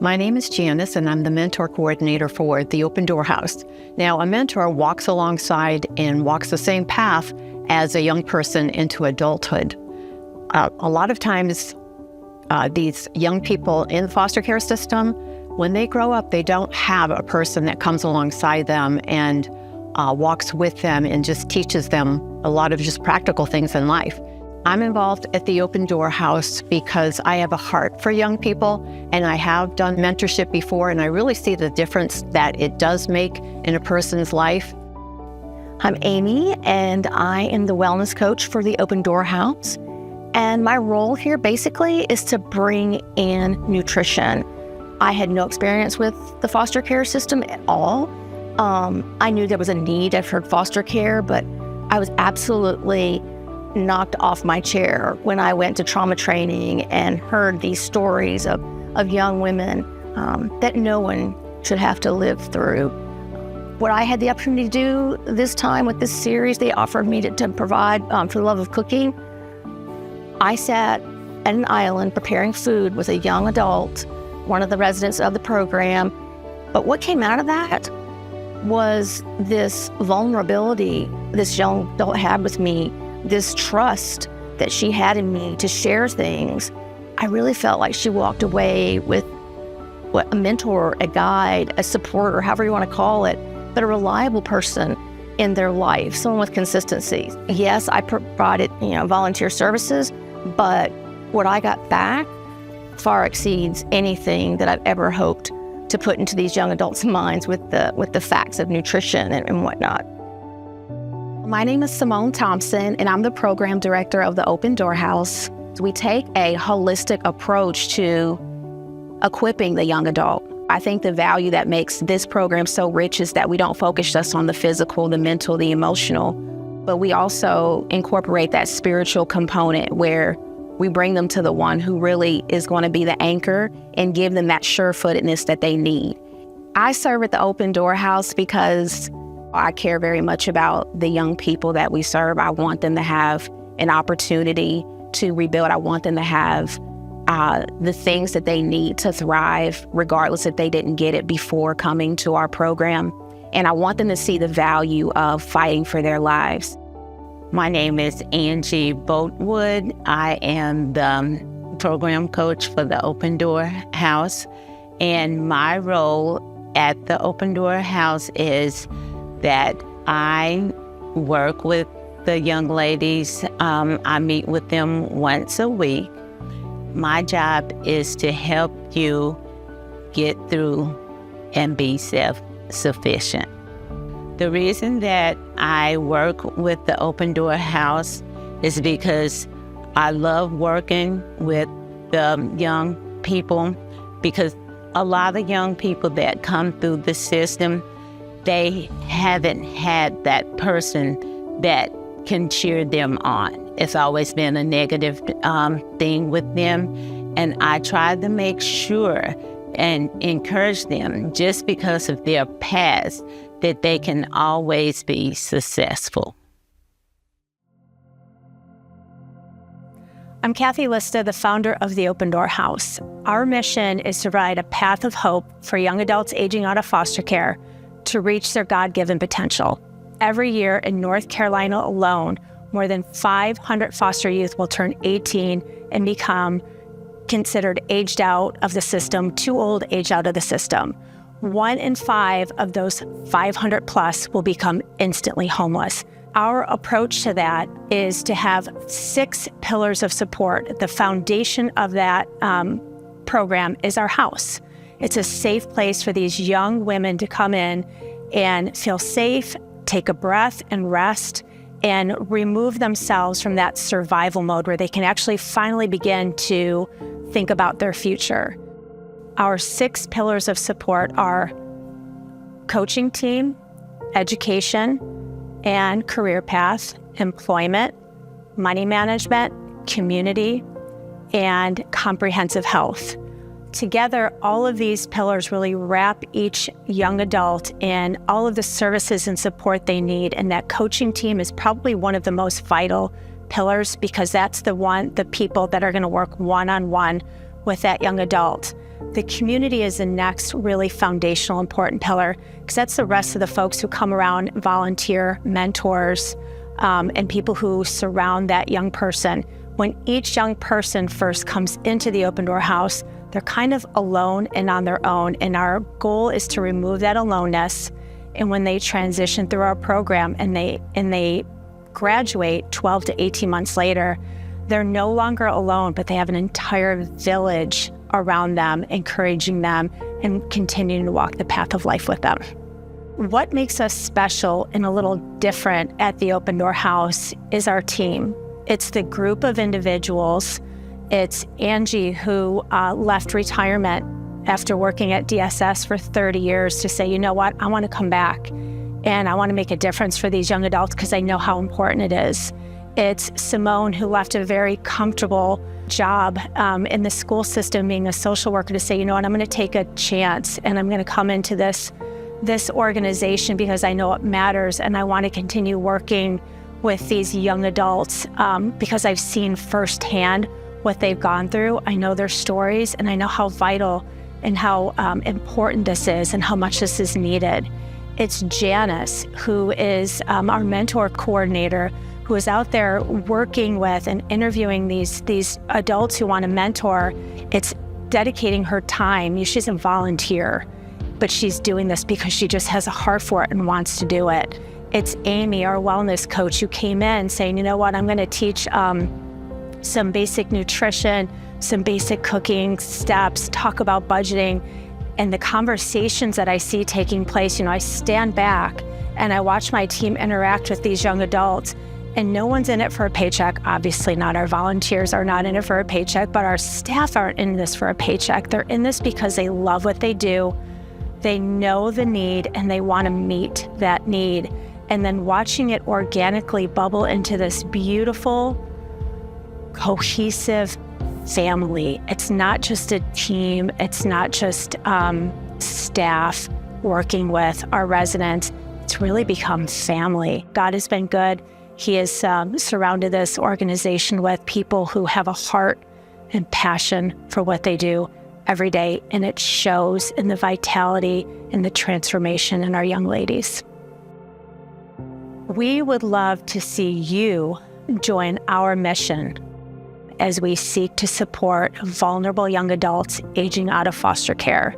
My name is Janice, and I'm the mentor coordinator for the Open Door House. Now, a mentor walks alongside and walks the same path as a young person into adulthood. A lot of times, these young people in the foster care system, when they grow up, they don't have a person that comes alongside them and walks with them and just teaches them a lot of just practical things in life. I'm involved at the Open Door House because I have a heart for young people, and I have done mentorship before, and I really see the difference that it does make in a person's life. I'm Amy, and I am the wellness coach for the Open Door House. And my role here basically is to bring in nutrition. I had no experience with the foster care system at all. I knew there was a need. I've heard foster care, but I was absolutely knocked off my chair when I went to trauma training and heard these stories of young women that no one should have to live through. What I had the opportunity to do this time with this series, they offered me to provide for the love of cooking. I sat at an island preparing food with a young adult, one of the residents of the program. But what came out of that was this vulnerability this young adult had with me, this trust that she had in me to share things. I really felt like she walked away with a mentor, a guide, a supporter, however you want to call it, but a reliable person in their life, someone with consistency. Yes, I provided, volunteer services, but what I got back far exceeds anything that I've ever hoped to put into these young adults' minds with the facts of nutrition and whatnot. My name is Simone Thompson, and I'm the program director of the Open Door House. We take a holistic approach to equipping the young adult. I think the value that makes this program so rich is that we don't focus just on the physical, the mental, the emotional, but we also incorporate that spiritual component where we bring them to the one who really is going to be the anchor and give them that sure-footedness that they need. I serve at the Open Door House because I care very much about the young people that we serve. I want them to have an opportunity to rebuild. I want them to have the things that they need to thrive, regardless if they didn't get it before coming to our program. And I want them to see the value of fighting for their lives. My name is Angie Boatwood. I am the program coach for the Open Door House. And my role at the Open Door House is that I work with the young ladies. I meet with them once a week. My job is to help you get through and be self-sufficient. The reason that I work with the Open Door House is because I love working with the young people, because a lot of young people that come through the system, they haven't had that person that can cheer them on. It's always been a negative thing with them. And I try to make sure and encourage them, just because of their past, that they can always be successful. I'm Kathy Lista, the founder of the Open Door House. Our mission is to provide a path of hope for young adults aging out of foster care to reach their God-given potential. Every year in North Carolina alone, more than 500 foster youth will turn 18 and become considered aged out of the system, too old, aged out of the system. 1 in 5 of those 500 plus will become instantly homeless. Our approach to that is to have 6 pillars of support. The foundation of that program is our house. It's a safe place for these young women to come in and feel safe, take a breath and rest, and remove themselves from that survival mode where they can actually finally begin to think about their future. Our 6 pillars of support are coaching team, education and career path, employment, money management, community, and comprehensive health. Together, all of these pillars really wrap each young adult in all of the services and support they need. And that coaching team is probably one of the most vital pillars, because that's the people that are going to work one-on-one with that young adult. The community is the next really foundational, important pillar, because that's the rest of the folks who come around, volunteer, mentors, and people who surround that young person. When each young person first comes into the Open Door House, they're kind of alone and on their own. And our goal is to remove that aloneness. And when they transition through our program and they graduate 12 to 18 months later, they're no longer alone, but they have an entire village around them, encouraging them and continuing to walk the path of life with them. What makes us special and a little different at the Open Door House is our team. It's the group of individuals. It's Angie, who left retirement after working at DSS for 30 years to say, you know what, I want to come back and I want to make a difference for these young adults because I know how important it is. It's Simone, who left a very comfortable job in the school system being a social worker to say, you know what, I'm going to take a chance and I'm going to come into this organization because I know it matters and I want to continue working with these young adults because I've seen firsthand what they've gone through. I know their stories and I know how vital and how important this is and how much this is needed. It's Janice, who is our mentor coordinator, who is out there working with and interviewing these adults who want to mentor. It's dedicating her time. She's a volunteer, but she's doing this because she just has a heart for it and wants to do it. It's Amy, our wellness coach, who came in saying, you know what, I'm going to teach some basic nutrition, some basic cooking steps, talk about budgeting. And the conversations that I see taking place, I stand back and I watch my team interact with these young adults. And no one's in it for a paycheck. Obviously not. Our volunteers are not in it for a paycheck, but our staff aren't in this for a paycheck. They're in this because they love what they do. They know the need and they want to meet that need. And then watching it organically bubble into this beautiful, cohesive family. It's not just a team. It's not just staff working with our residents. It's really become family. God has been good. He has surrounded this organization with people who have a heart and passion for what they do every day, and it shows in the vitality and the transformation in our young ladies. We would love to see you join our mission as we seek to support vulnerable young adults aging out of foster care.